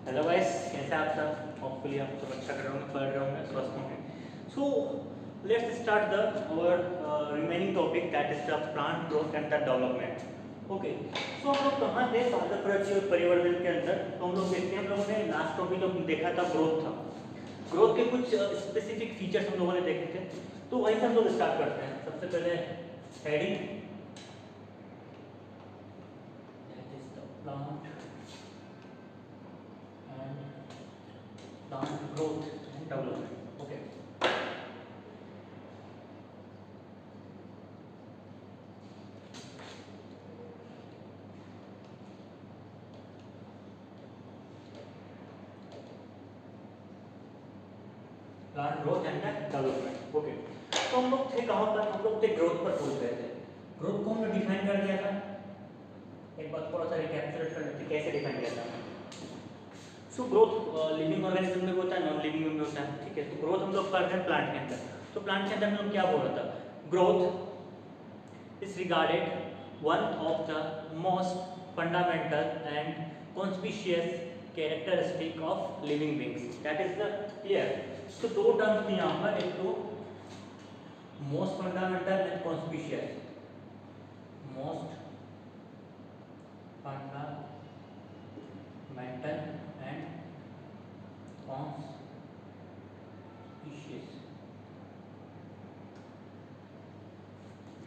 Hello guys, कैसे आप सब? होपफुली आप सब अच्छा कर रहे होंगे, पढ़ रहे होंगे, स्वस्थ होंगे। So let's start the our remaining topic, that is the plant growth and the development. Okay, so हम लोग कहाँ थे पादप परिवर्तन के अंदर? तो हम लोग देखते हैं, हम लोगों ने लास्ट टॉपिक जो देखा था ग्रोथ था। ग्रोथ के कुछ स्पेसिफिक फीचर्स हम लोगों ने देखे थे, तो वहीं से हम लोग स्टार्ट करते हैं। सबसे पहले heading, that is the plant growth and development. Okay. Plant growth and development. Okay, तो हम लोग थे कहाँ पर? हम लोग थे ग्रोथ पर पहुंच गए थे। ग्रोथ को हमने डिफाइन कर दिया था। एक बात थोड़ा सा रिकैप्चुलेट कर लेते, कैसे डिफाइन किया था? सो ग्रोथ लिविंग ऑर्गेनिज्म में होता है, नॉन लिविंग में होता है। ठीक है, तो ग्रोथ हम लोग कर रहे हैं प्लांट के अंदर। तो प्लांट के अंदर हम लोग क्या बोल रहा था? Growth is regarded one of the most fundamental and conspicuous characteristic of living beings, that is the clear. तो दो टर्म्स थी यहाँ पर, एक तो most fundamental and conspicuous. Most fundamental and conspicuous.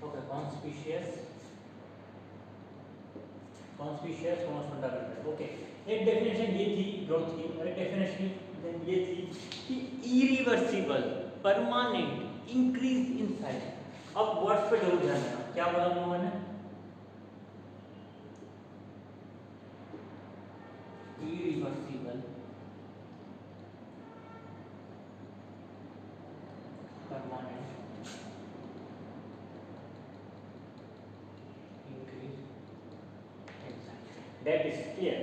Okay, conspicuous most fundamental. Okay, एक definition ये थी ग्रोथ की, और एक डेफिनेशन ये थी कि irreversible permanent increase in size. अब वर्ड्स पे जरूर ध्यान देना, क्या बोला हम लोगों ने? Irreversible permanent increase in size. That is clear.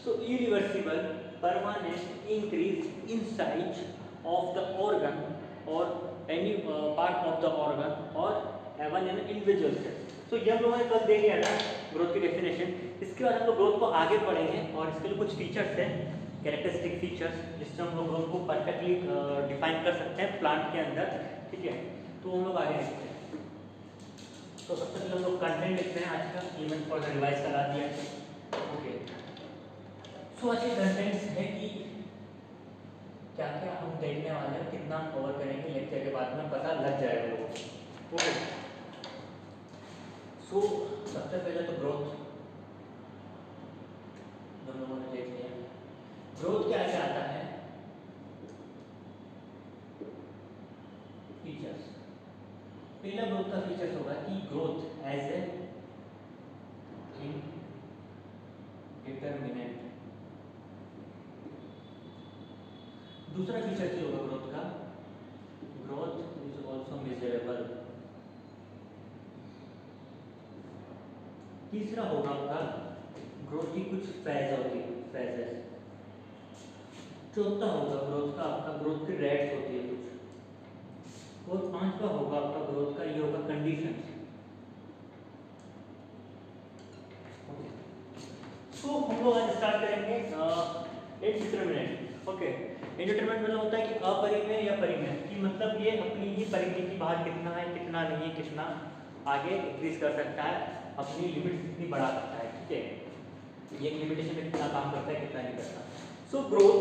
So irreversible permanent increase in size of the organ or any part of the organ or even an individual cell. तो ये हम लोगों ने कल देख लिया था ग्रोथ की डेफिनेशन। इसके बाद हम लोग ग्रोथ को आगे पढ़ेंगे और इसके लिए कुछ फीचर्स हैं, कैरेक्टरिस्टिक फीचर्स, जिससे हम लोग ग्रोथ को परफेक्टली डिफाइन कर सकते हैं प्लांट के अंदर। ठीक है, तो हम लोग आगे देखते हैं। तो सबसे पहले हम लोग कंटेंट लिखते हैं आज का, इवेंट फॉर द रिवाइज करा दिया। ओके, सो आज के कंटेंट्स है कि क्या क्या हम देखने वाले हैं, कितना हम कवर करेंगे लेक्चर के बाद में पता लग जाएगा लोगों को। ओके, सो सबसे पहले तो ग्रोथ हम लोगों ने देख लिया। ग्रोथ क्या क्या आता है? फीचर्स। पहला ग्रोथ का फीचर्स होगा कि ग्रोथ एज ए डिटरमिनेंट। दूसरा फीचर क्या होगा ग्रोथ का? Growth is also measurable. तीसरा होगा आपका ग्रोथ की कुछ फेज होती है, फेजेस। चौथा होगा ग्रोथ का आपका, ग्रोथ की रेट्स होती है कुछ। और पांचवा होगा आपका ग्रोथ का, ये होगा कंडीशन। तो हम लोग आज स्टार्ट करेंगे इनडिटरमिनेट। ओके, इनडिटरमिनेट मतलब होता है कि अपरिमेय या परिमेय, कि मतलब ये अपनी ही परिधि की बाहर कितना है, कितना नहीं है, कितना आगे इंक्रीज कर सकता है, अपनी लिमिट कितनी बढ़ा सकता है। ठीक है, ये लिमिटेशन में कितना काम करता है, कितना नहीं करता। So growth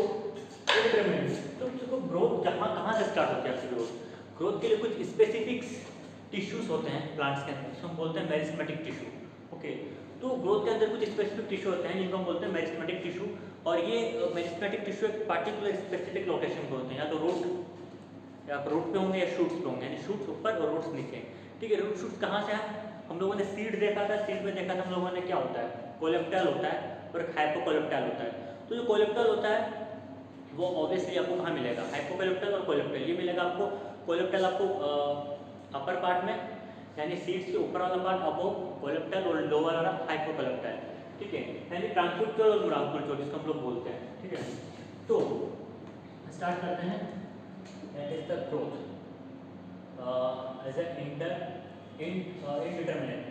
indeterminate. तो देखो ग्रोथ कहाँ से स्टार्ट होती है आपकी ग्रोथ? ग्रोथ के लिए कुछ स्पेसिफिक टिश्यूज होते हैं प्लांट्स के अंदर, जिसको हम बोलते हैं मेरिस्टेमेटिक टिश्यू। ओके, तो ग्रोथ के अंदर कुछ स्पेसिफिक टिश्यू होते हैं जिनको हम बोलते हैं मेरिस्टेमेटिक टिश्यू। और ये मेरिस्टेमेटिक टिश्यू एक पार्टिकुलर स्पेसिफिक लोकेशन पे होते हैं, या तो रूट, या रूट पे होंगे या शूट्स पे होंगे, यानी शूट्स ऊपर और रूट्स नीचे। ठीक है, रूट शूट्स कहाँ से है? हम लोगों ने सीड देखा था, सीड में देखा था हम लोगों ने क्या होता है, कोलेप्टल होता है और हाइपोकोलेप्टल होता है। तो जो कोलेप्टल होता है वो ऑब्वियसली आपको कहाँ मिलेगा? हाइपोकोलेप्टल और कोलेप्टल, ये मिलेगा आपको। कोलेप्टल आपको अपर पार्ट में, यानी सीड्स के ऊपर वाला पार्ट अबो कोलेप्टल, और लोअर वाला हाइपोकोलेप्टल। ठीक है, यानी ट्रांसपुट और मुराकुल चोर जिसको हम लोग बोलते हैं। ठीक है, तो स्टार्ट करते हैं। That is the growth as a indeterminate.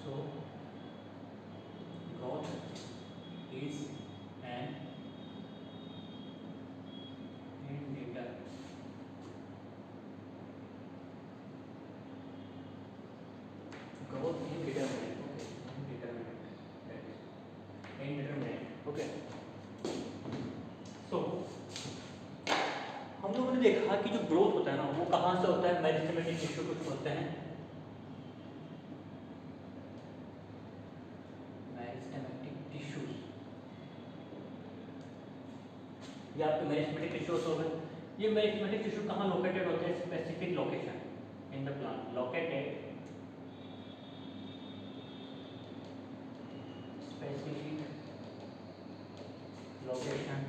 So growth is an growth indeterminate. Okay, so हम लोगों ने देखा कि जो ग्रोथ होता है ना वो कहाँ से होता है, मेरिस्टेमेटिक टिश्यू कुछ होते हैं, मेरिस्टेमेटिक टिश्यूज, ये आपके मेरिस्टेमेटिक टिश्यूज हो गए। ये मेरिस्टेमेटिक टिश्यू कहाँ लोकेटेड होते हैं, specific location in the plant, located specific location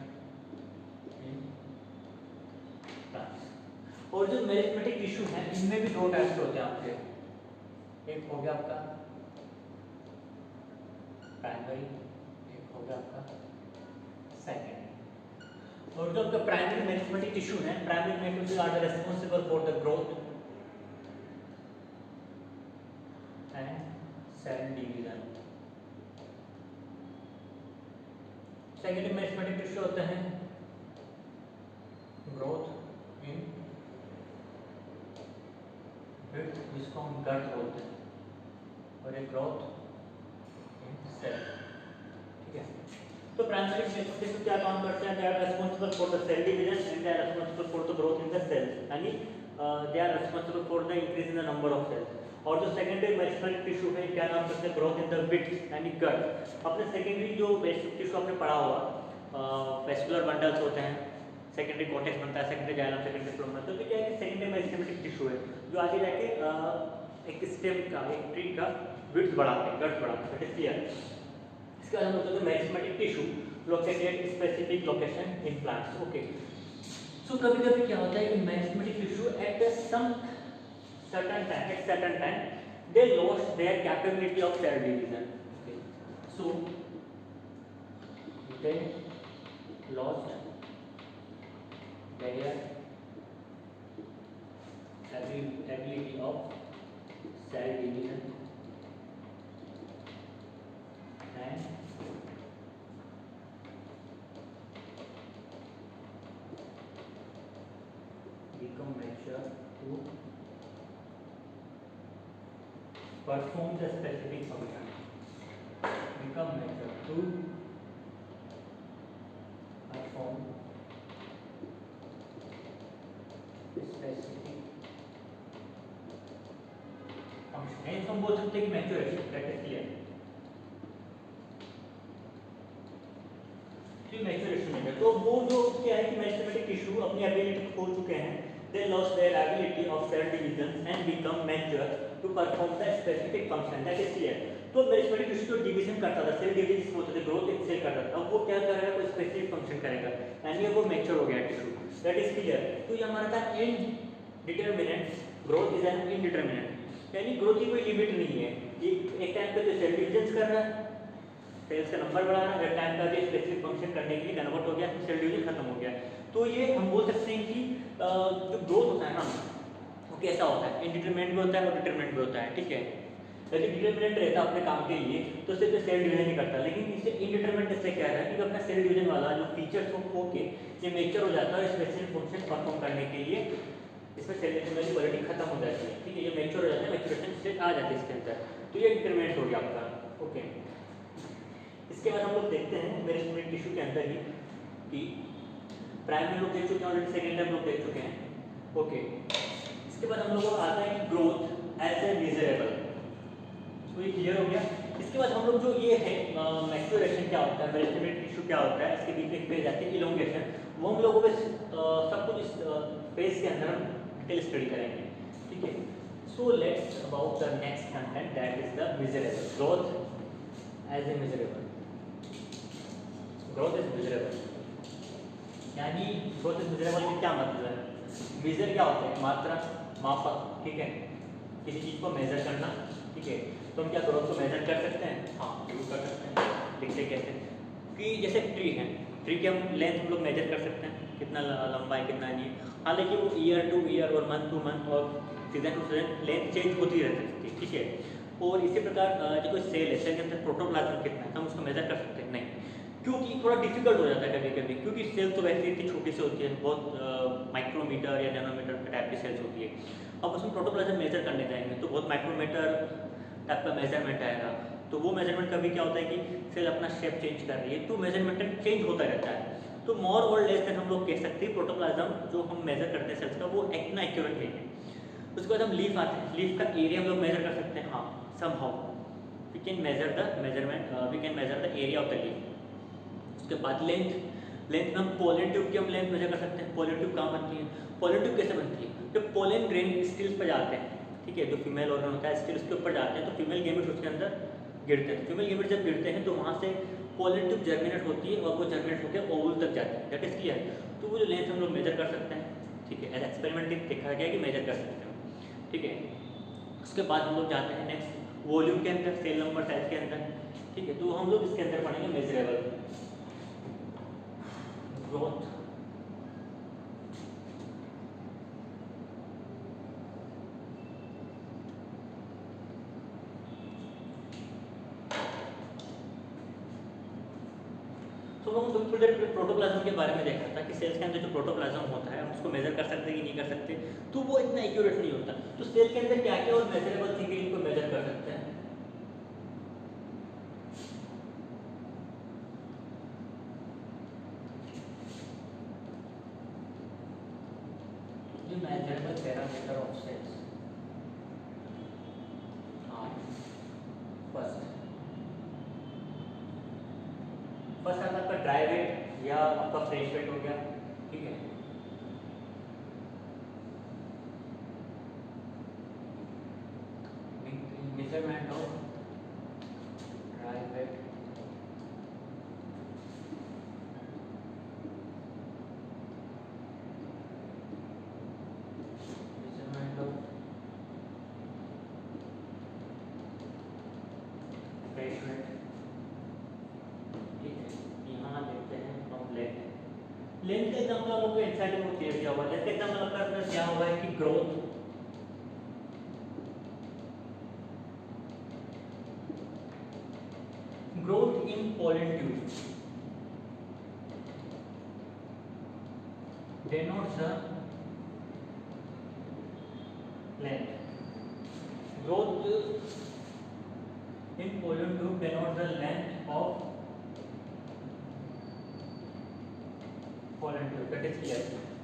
in plants. और जो मेरिस्टेमेटिक टिश्यू है इनमें भी दो टाइप्स होते हैं आपके, एक हो गया आपका प्राइमरी, एक हो गया आपका सेकेंडरी। और जो आपका प्राइमरी मेरिस्टेमेटिक टिश्यू है, primary meristematic are responsible for the growth and cell division. Secondary meristematic tissue होते हैं ग्रोथ इन विड्थ, जिसको हम गर्थ बोलते हैं, और एक ग्रोथ इन सेल। ठीक है, तो प्राइमरी मेरिस्टेमेटिक टिश्यू क्या काम करते हैं, they are responsible for the cell division and they are responsible for the growth in the cell, यानी they are responsible for the increase in the number of cells. और जो secondary meristematic tissue है क्या नाम करते हैं, growth in the width यानी गर्थ। अपने सेकेंडरी जो मेरिस्टेमेटिक टिश्यू आपने पढ़ा हुआ वेस्कुलर बंडल्स होते हैं, सेकेंडरी कॉर्टेक्स बनता है, सेकेंडरी जाइलम, सेकेंडरी फ्लोएम बनता है। तो क्या है कि सेकेंडरी मेरिस्टेमेटिक टिश्यू है जो आगे जाके एक स्टेम का, एक ट्री का विड्थ बढ़ाते हैं, गर्थ बढ़ाते हैं। क्लियर। इसके बाद हम लोग कहते हैं meristematic tissue located specific location in plants. Okay, so कभी-कभी क्या होता है कि meristematic tissue at some certain time they lost their capability of cell division. Okay, so they lost their ability of cell division and become mature to perform the specific function, become mature to perform specific function। इसको हम बोल सकते हैं कि maturation, that is clear. तो maturation में तो वो जो क्या है कि मेरिस्टेमेटिक टिश्यू अपनी एबिलिटी खो चुके हैं, they lost their ability of cell division and become mature to perform the specific function, that is clear। तो मेरिस्टेमेटिक टिश्यू जो डिवीजन करता था, सेल डिवीजन जिसको होता था, ग्रोथ एक सेल करता था, अब वो क्या करेगा, कोई स्पेसिफिक फंक्शन करेगा, यानी वो मैच्योर हो गया टिश्यू, दैट इज क्लियर। तो ये हमारा था indeterminate, growth is N indeterminate, यानी ग्रोथ की कोई लिमिट नहीं है। ये एक टाइम पे तो सेल डिवीजन कर रहा है, सेल्स का नंबर बढ़ा रहा है, टाइम का भी स्पेसिफिक फंक्शन करने के लिए कन्वर्ट हो गया, सेल डिवीजन खत्म हो गया। तो ये हम बोल सकते हैं कि जो ग्रोथ होता है ना वो कैसा होता है, इनडिटरमिनेट भी होता है और डिटरमिनेट भी होता है। ठीक है, यदि डिटरमिनेट रहता अपने काम के लिए तो सिर्फ सेल डिवीजन नहीं करता, लेकिन इसे इनडिटरमिनेट इससे क्या है कि अपना सेल डिवीजन वाला जो फीचर्स हो के ये मेच्योर हो जाता है स्पेसिफिक फंक्शन परफॉर्म करने के लिए, इसमें सेल डिवीजन वाली क्वालिटी खत्म हो जाती है। ठीक है, ये मेच्योर हो जाता है, मैच्योरेशन स्टेज आ जाती है इसके अंदर, तो ये डिटरमिनेट हो गया आपका। ओके, इसके बाद हम लोग देखते हैं मेरिस्टेमेटिक टिश्यू के अंदर ही कि प्राइमरी लोग देख चुके हैं ऑलरेडी, सेकेंडरी हम लोग देख चुके हैं। ओके, इसके बाद हम लोग को आता है कि ग्रोथ एज ए मेजरेबल, तो ये क्लियर हो गया। इसके बाद हम लोग जो ये है मैच्योरेशन क्या होता है, मेरिस्टेमेटिक टिश्यू क्या होता है, इसके बीच में एक पेज आती है इलोंगेशन, वो हम लोगों को सब कुछ इस पेज के अंदर हम डिटेल स्टडी करेंगे। ठीक है, so let's about the next content that is the measurable, growth as a measurable. Growth is measurable यानी ग्रोथ इज मेजरेबल का क्या मतलब है, मेजर क्या होता है, मात्रा, मापक। ठीक है, किसी चीज़ को मेजर करना। ठीक है, तो हम क्या ग्रोथ को मेजर कर सकते हैं, हाँ जरूर कर सकते हैं। लिखते कैसे कि जैसे ट्री है, ट्री की हम लेंथ हम लोग मेजर कर सकते हैं, कितना लंबा है कितना नहीं। हालांकि वो ईयर टू ईयर और मंथ टू मंथ और season two season length change होती रह सकती है। ठीक है, और इसी प्रकार जो कोई सेल है, सेल के अंदर प्रोटोप्लाज्म कितना है हम उसको मेजर कर सकते हैं नहीं, क्योंकि थोड़ा डिफिकल्ट हो जाता है कभी कभी, क्योंकि सेल तो वैसे इतनी छोटी सी होती है, बहुत माइक्रोमीटर या नैनोमीटर टाइप की सेल्स होती है। अब उसमें प्रोटोप्लाज्म मेजर करने जाएंगे तो बहुत माइक्रोमीटर टाइप का मेजरमेंट आएगा। तो वो मेजरमेंट कभी क्या होता है कि सेल अपना शेप चेंज कर रही है, तो मेजरमेंट चेंज होता रहता है। तो मोर और लेस देन हम लोग कह सकते हैं प्रोटोप्लाज्म जो हम मेजर करते हैं सेल्स का वो इतना एक्यूरेट नहीं है। उसके बाद हम लीफ आते हैं, लीफ का एरिया हम लोग मेजर कर सकते हैं, हाँ somehow we can measure the measurement, we can measure the area of the leaf. उसके बाद लेंथ, लेंथ में हम पोलन ट्यूब की हम लेंथ मेजर कर सकते हैं। पोलन ट्यूब कहाँ बनती है, पोलन ट्यूब कैसे बनती है, जब पोलन ग्रेन स्टिल्स पर जाते हैं, ठीक है, जो फीमेल ऑर्गन होता है स्टिल्स के ऊपर जाते हैं तो फीमेल गेमेट्स उसके अंदर गिरते हैं। फीमेल गेमेट्स जब गिरते हैं तो वहाँ से पोलन ट्यूब जर्मिनेट होती है और वो जर्मिनेट होकर ओवल तक जाती है, दैट इज क्लियर। तो वो जो लेंथ हम लोग मेजर कर सकते हैं, ठीक है, एज एक्सपेरिमेंट देखा गया कि मेजर कर सकते हैं, ठीक है। उसके बाद हम लोग जाते हैं नेक्स्ट वॉल्यूम के अंदर, सेल नंबर साइज के अंदर, ठीक है। तो हम लोग इसके अंदर पढ़ेंगे मेजरेबल ग्रोथ, तो हम बिल्कुल प्रोटोप्लाज्म के बारे में देखा था कि सेल्स के अंदर जो प्रोटोप्लाज्म होता है हम उसको मेजर कर सकते हैं कि नहीं कर सकते, तो वो इतना एक्यूरेट नहीं होता। तो सेल के अंदर क्या क्या और मेजरेबल थिंग इनको मेजर कर सकते हैं, जो मेजरेबल पैरामीटर ऑफ सेल्स। हाँ, फर्स्ट आता है आपका ड्राई वेट या आपका फ्रेश वेट हो गया, ठीक है। Measurement of dry weight, measurement of fresh weight, ठीक है। यहाँ देखते हैं हम लेंथ, लेंथ का एग्जाम्पल हम लोग को एनसीईआरटी में क्लियर किया हुआ है। लेंथ का एग्जाम्पल आपका क्या हुआ है कि growth, growth in pollen tube denotes the length, growth in pollen tube denotes the length of pollen tube, that is clear।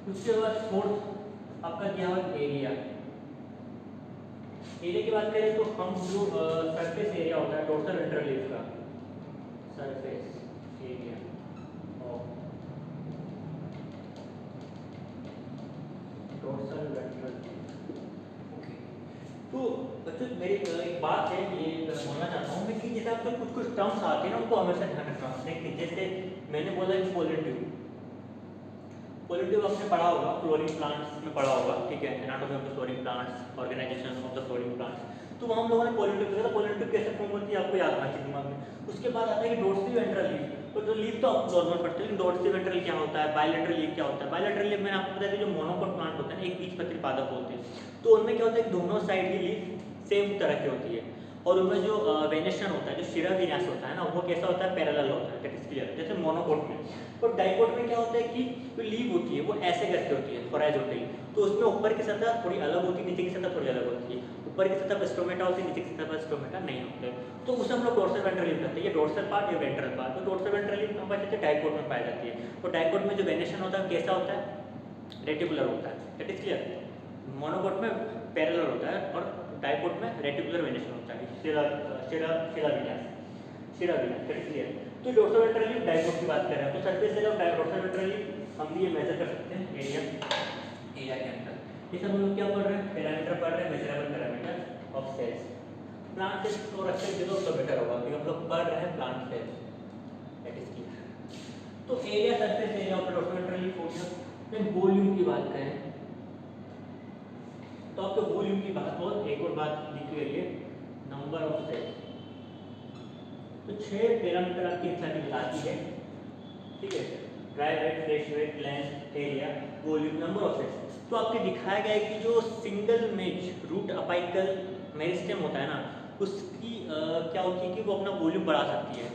उसके बाद फोर्थ आपका क्या है एरिया, एरिया की बात करें तो हम जो सरफेस एरिया होता है डोर्सल वेंट्रल लीफ का, surface area of dorsal ventral leaf, okay. तो बच्चों मेरी एक बात है ये बोलना चाहता हूँ मैं कि जैसे आपको कुछ कुछ टर्म्स आते हैं ना उनको हमेशा ध्यान रखना। देखिए जैसे मैंने बोला कि पोलन ट्यूब, पोलन ट्यूब आपने पढ़ा होगा, फ्लोरिंग प्लांट्स में पढ़ा होगा, ठीक है, anatomy of the flowering plants, organization of the flowering plants. तो वहाँ हम लोगों ने पोलन ट्यूब देखा था, पोलन ट्यूब कैसे फॉर्म होती है आपको याद होना चाहिए दिमाग में। उसके बाद आता है कि डोर्सी वेंट्रल लीफ, तो जो लीफ तो आप नॉर्मल पढ़ते हैं, डोर्सी वेंट्रल क्या होता है, बायलैटरल लीफ क्या होता है। बायलैटरल लीफ मैंने आपको बताया था जो मोनोकोट प्लांट होता है ना, एक बीजपत्री पादप होते हैं, तो उनमें क्या होता है दोनों साइड की लीफ सेम तरह की होती है और उनमें जो वेनेशन होता है, जो शिरा विन्यास होता है ना, वो कैसा होता है पैरेलल होता है, दैट इज क्लियर, जैसे मोनोकोट में। और डाइकोट में क्या होता है कि जो लीफ होती है वो ऐसे करके होती है होराइजॉन्टली, तो उसमें ऊपर की सतह थोड़ी अलग होती है, नीचे की सतह थोड़ी अलग होती है, ऊपर की सतह पर स्टोमेटा होती है, नीचे की सतह पर स्टोमेटा नहीं होते। तो उसे हम लोग डोर्सल वेंट्रल लीफ कहते हैं, ये डोर्सल पार्ट या वेंट्रल पार्ट। तो डोर्सल वेंट्रल लीफ हम कहते हैं डाइकोट में पाई जाती है। तो डाइकोट में जो वेनेशन होता है कैसा होता है, रेटिकुलर होता है, दैट इज क्लियर। मोनोकोट में पैरेलल होता है और डाइकोट में रेटिकुलर वेनेशन होता है, शिरा विन्यास, दैट इज क्लियर। तो डोर्सल वेंट्रल लीफ डाइकोट की बात कर रहे हैं, तो surface area of dorsal ventral leaf हम ये मेजर कर सकते हैं एरिया के अंदर। ये सब हम लोग क्या पढ़ रहे हैं, पैरामीटर पढ़ रहे हैं, measurable parameter of cells. Plant cells को रखते हैं तो बेटर होगा क्योंकि हम लोग पढ़ रहे हैं plant cells, that is clear. तो area surface area of dorsal ventral leaf हो गया। फिर वॉल्यूम की बात करें तो आपको वॉल्यूम की बात और एक और बात लिखी गई है, नंबर ऑफ सेल्स। तो 6 पैरामीटर आपकी एनसीईआरटी बताती है, ठीक है, dry weight, fresh weight, length, area, volume, number of cells. तो आपके दिखाया गया है कि जो सिंगल मेज रूट अपाइकल मेरिस्टेम होता है ना, उसकी क्या होती है कि वो अपना वॉल्यूम बढ़ा सकती है,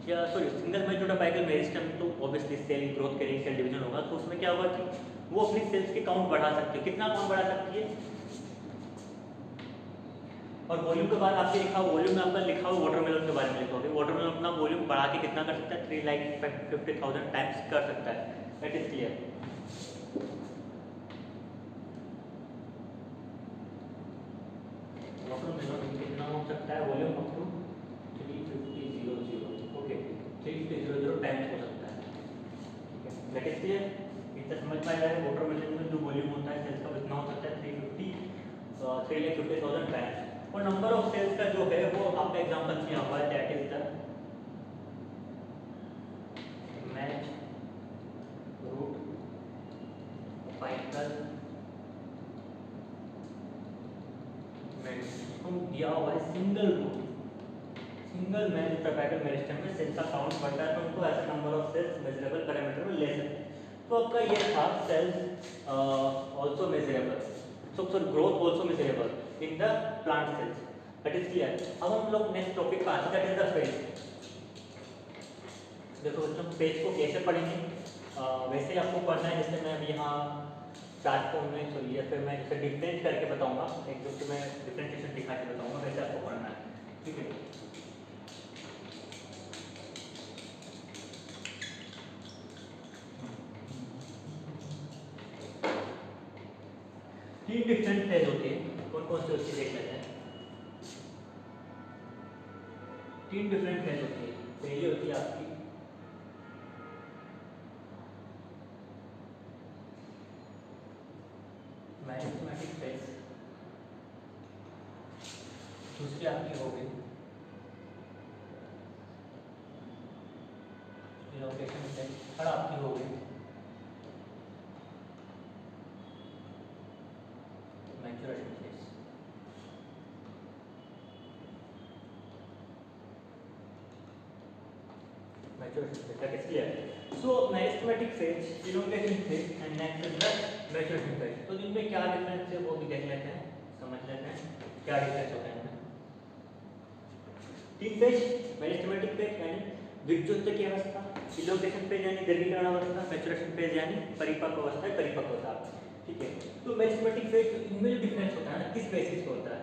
या सॉरी सिंगल मेज रूट अपाइकल मेरिस्टेम तो ऑब्वियसली सेल ग्रोथ करेगी, सेल डिवीजन होगा, तो उसमें क्या होगा कि वो अपनी सेल्स के काउंट बढ़ा सकती है। कितना काउंट बढ़ा सकती है, और वॉल्यूम के बाद आपके लिखा वॉल्यूम में आपका लिखा हुआ वाटरमेलन के बारे में लिखोगे। वाटरमेलन अपना वॉल्यूम बढ़ा के कितना कर सकता है, 3,50,000 टाइम्स कर सकता है। That is clear. वाटरमेलन कितना हो सकता है volume up to 350,000, okay 350,000 times हो सकता है। ठीक है, दैट इज क्लियर। इतना समझ में आ रहा है। वाटरमेलन में जो वॉल्यूम होता है सेल्स का कितना हो सकता है, 3,50,000 टाइम्स। और नंबर ऑफ सेल्स का जो है वो आपका एग्जांपल किया हुआ है, that is the match root apical meristem दिया हुआ है। सिंगल मैच फाइकल मेरिस्टेम में सेल्स का काउंट बढ़ता है तो उनको ऐसा number of cells measurable parameter में ले सकते हैं। तो आपका ये था cells also measurable, so growth also measurable in the plant cells. That is clear. अब हम लोग नेक्स्ट टॉपिक पर आते हैं, दैट इज द फेज। देखो बच्चों, फेज को कैसे पढ़ेंगे, वैसे ही आपको पढ़ना है जैसे मैं अभी यहाँ चार्ट फॉर्म में, सॉरी या फिर मैं जैसे डिफरेंस करके बताऊंगा, एक दो से मैं डिफरेंशिएशन दिखा के बताऊंगा, वैसे आपको पढ़ना है। ठीक है, तीन डिफरेंट फेज होती है। कौन कौन सी होती है देख लेते हैं। तीन डिफरेंट फेज होती है। पहली होती है आपकी मैरिस्टेमेटिक फेज, दूसरी आपकी हो गई इनोवेशन फेज, थर्ड आपकी हो गई maturation phase. Maturation phase, that is clear. So meristematic phase, elongation phase and next is the maturation phase. तो इनमें क्या डिफरेंस है वो भी देख लेते हैं, समझ लेते हैं क्या डिफरेंस होता है इनमें। तीन फेज, मेरिस्टेमेटिक फेज यानी विद्युत की अवस्था, elongation phase यानी दीर्घीकरण अवस्था, मैच्योरेशन फेज यानी परिपक्व अवस्था, परिपक्वता। ठीक है, तो मेरिस्टेमेटिक फेज इनमें जो डिफरेंस होता है ना, किस बेसिस पे होता है,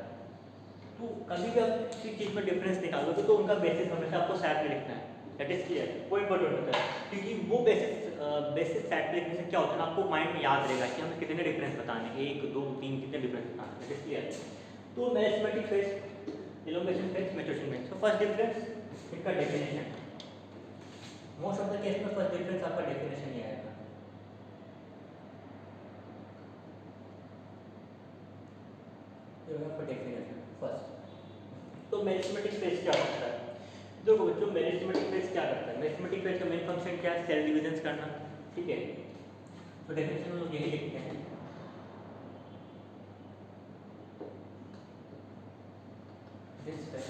तो कभी भी आप किसी चीज में डिफरेंस निकालोगे तो उनका बेसिस हमेशा आपको साइड में लिखना है। दैट इज क्लियर, वो इंपॉर्टेंट होता है क्योंकि वो बेसिस सेट पे लिखने से क्या होता है ना, आपको माइंड में याद रहेगा कि हमें कितने डिफरेंस बताने हैं, 1 2 3 कितने डिफरेंस बताने हैं। That is clear. तो mathematic phase, elongation phase, maturation phase. तो फर्स्ट डिफरेंस इनका definition, most of the case में फर्स्ट डिफरेंस आपका डेफिनेशन ही आएगा। ये आपका डेफिनेशन फर्स्ट। तो मैथमेटिक फेज क्या होता है, देखो बच्चों मेरिस्टेमेटिक फेज क्या करता है। मेरिस्टेमेटिक फेज का मेन फंक्शन क्या है, सेल डिविजन करना। ठीक है, तो डेफिनेशन में लोग यही लिखते हैं, this phase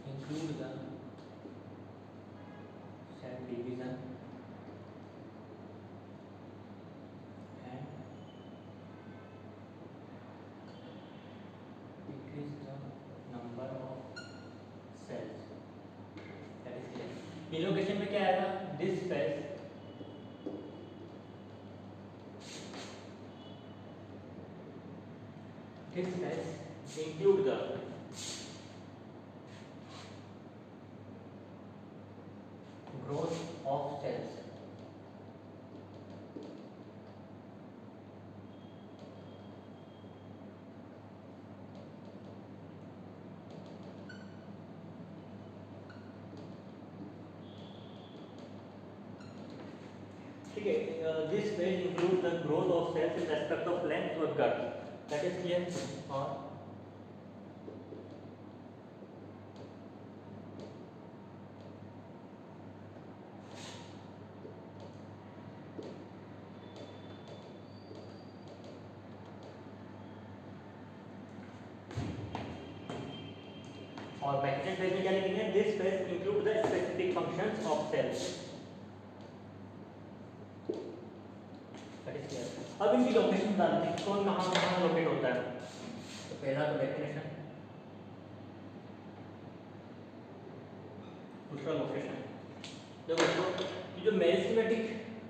include the cell division and increase the number of cells। That is clear. Elongation में क्या आएगा, this phase include the growth of cells। ठीक है, this phase include the growth of cells in respect of length और girth. That is clear. और packaging phase में क्या लिखेंगे, this phase include the specific functions of cells. That is clear. अब इनकी location बताते हैं, कौन कहाँ लोकेट होता है। तो पहला तो डेफिनेशन, दूसरा लोकेशन। देखो ये जो मेरिस्टेमेटिक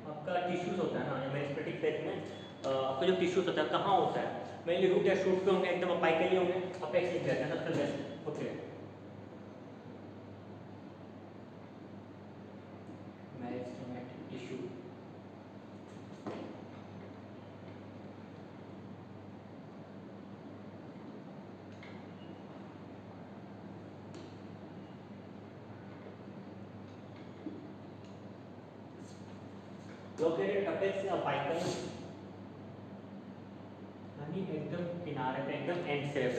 आपका टिश्यूज होता है ना, मेरिस्टेमेटिक फेज में आपका जो टिश्यूज होता है कहाँ होता है, मेनली रूट या शूट पे होंगे, एकदम अपाइकली होंगे, अपेक्स लिख देते हैं सबसे best. Okay, meristematic tissue, located apex या अपाइकल, यानी एकदम किनारे पे, एकदम एंड से है।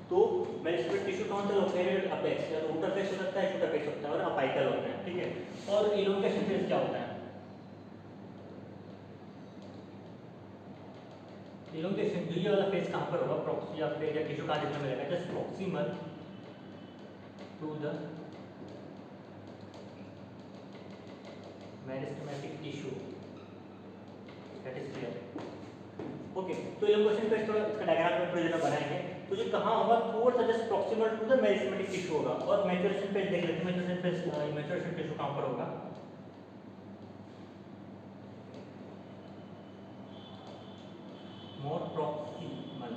तो मेरिस्टेमेटिक टिश्यू कौन सा लोकेटेड अपेक्स, या रूट अपेक्स हो सकता है, शूट अपेक्स होता है, और अपाइकल होता है, ठीक है। और इलोंगेशन फेज क्या होता है? इलोंगेशन जो ये वाला फेज कहाँ पर होगा, प्रॉक्सी या फेज या टिश्यू कहाँ देखने मिलेगा? Just proximal to the meristematic tissue, that is clear. Okay, तो इलोंगेशन फेज थोड़ा इसका डायग्राम में थोड़ी देर बनाएंगे। तो ये कहाँ होगा? Towards just proximal to the meristematic tissue होगा। और मैच्योरेशन फेज देख लेते हैं, मैच्योरेशन टिश्यू कहाँ पर होगा? More proximal,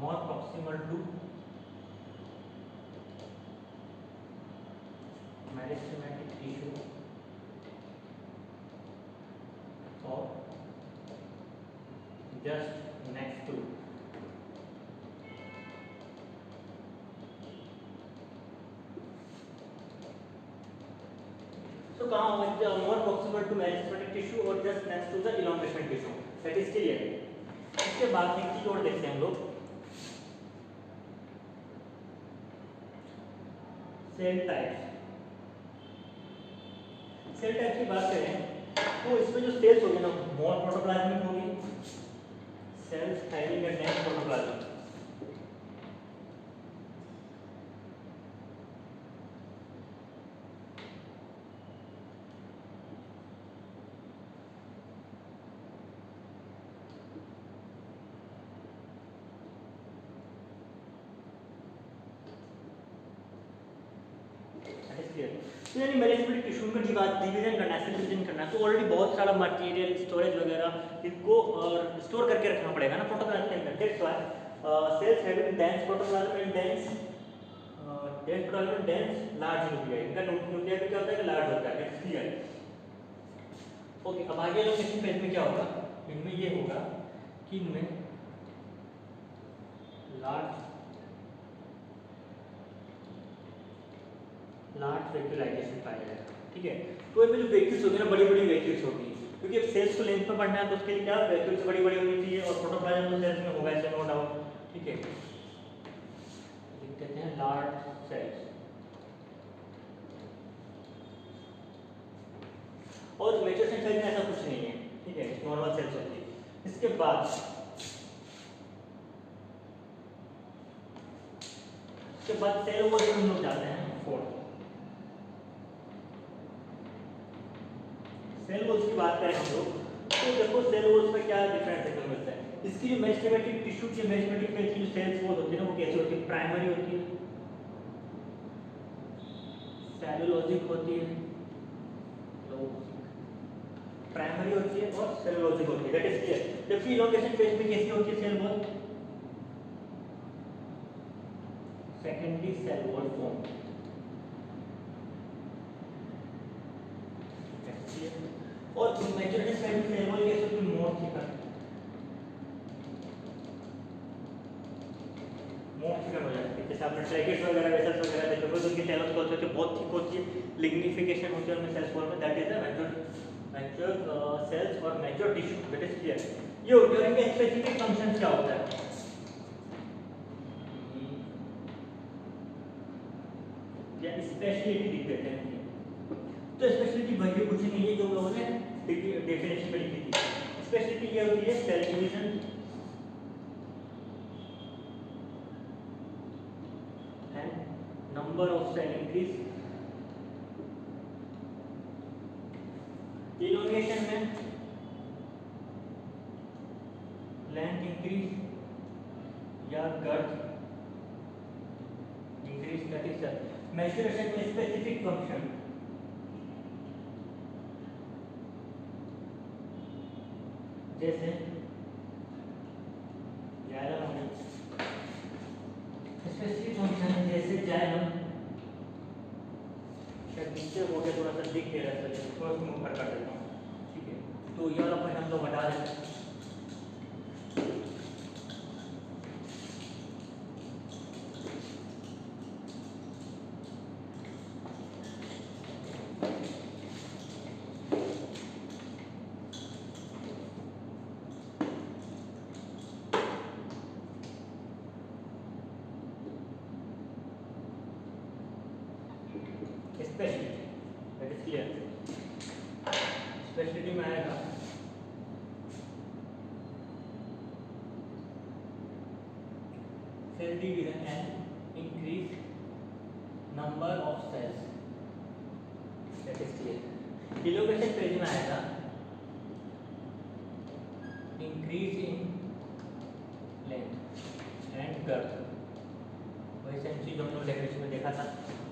more proximal to meristematic tissue और जस्ट नेक्स्ट टू। तो कहाँ होगा? More proximal to meristematic tissue और just next to the elongation tissue, that is clear. इसके बाद एक चीज और देखते हैं हम लोग, सेल टाइप्स। सेल टाइप की बात करें तो इसमें जो सेल्स होगी ना, मोर प्रोटोप्लाज्मिक होगी, sales having a dense protoplasm, तो यानी मेरिस्टेमेटिक टिश्यू का डिवीजन करना है, डिवीजन करना है, तो ऑलरेडी बहुत सारा मटेरियल, स्टोरेज वगैरह इनको स्टोर करके रखना पड़ेगा ना प्रोटोप्लाज्म के अंदर। That's why sales having dense protoplasm and dense protoplasm dense large nuclei, इनका न्यूक्लियाई भी क्या होता है कि लार्ज होता है, इट्स क्लियर। ओके, अब आगे लोग इस पेज में क्या होगा? इनमें ये होगा कि इनमें लार्ज वैक्यूलाइजेशन पाया जाएगा, ठीक है। तो इनमें जो वैक्यूल्स होगी ना, बड़ी बड़ी वैक्यूल्स होगी, क्योंकि अब सेल्स को लेंथ में पढ़ना है तो उसके लिए क्या वैक्यूल्स बड़ी बड़ी होनी चाहिए, और प्रोटोप्लाज्म तो सेल्स में होगा, ऐसे नो डाउट, ठीक है। लिख देते हैं लार्ज सेल्स। और मैच्योरेशन फेज में ऐसा कुछ नहीं है, ठीक है, नॉर्मल सेल्स होती है। इसके बाद सेल वॉल पे हम लोग जाते हैं। सेल वॉल्स की बात करें हम लोग तो देखो सेल वॉल्स में क्या डिफरेंस देखने को मिलता है। इसकी जो मेरिस्टेमेटिक टिश्यू की मेरिस्टेमेटिक फेज की जो सेल्स वॉल होती है ना, वो कैसी होती है? प्राइमरी होती है, सेलुलोजिक होती है, प्राइमरी होती है और सेलुलोजिक होती है, दैट इज क्लियर। जबकि इलोंगेशन फेज में कैसी होती है cell wall? Secondary cell wall form, और मैच्योरेशन फेज में सेल वॉल कैसी होती है? मोर थिकर, हो जाती है। जैसे आपने ट्रैकेट्स वगैरह वेसल्स वगैरह देखे होंगे तो उनकी सेल्स होती है बहुत थिक होती है, लिग्निफिकेशन होती है उनमें सेल्स वॉल में, that is the mature cells और mature tissue, that is clear. ये होती है। और इनके स्पेसिफिक फंक्शंस क्या होता है? या स्पेशलिटी लिख देते हैं। तो स्पेशलिटी वही कुछ नहीं है जो हम लोगों ने डेफिनेशन में लिखी थी। स्पेशलिटी ये होती है cell division and number of cell increase, elongation में लेंथ इंक्रीज या girth increase, that is the maturation में स्पेसिफिक फंक्शन जैसे जाइलम हो गया, स्पेसिफिक फंक्शन जैसे जाइलम, शायद नीचे हो गया, थोड़ा सा दिख नहीं रहा है, थोड़ा सा ऊपर कर देता हूँ, ठीक है। तो ये वाला पॉइंट हम लोग हटा देते हैं। स्पेशलिटी में आएगा cell division and increase number of cells, that is clear. Elongation phase में आएगा increase in length and girth, वही सेम चीज हम लोग डेफिनेशन में देखा था।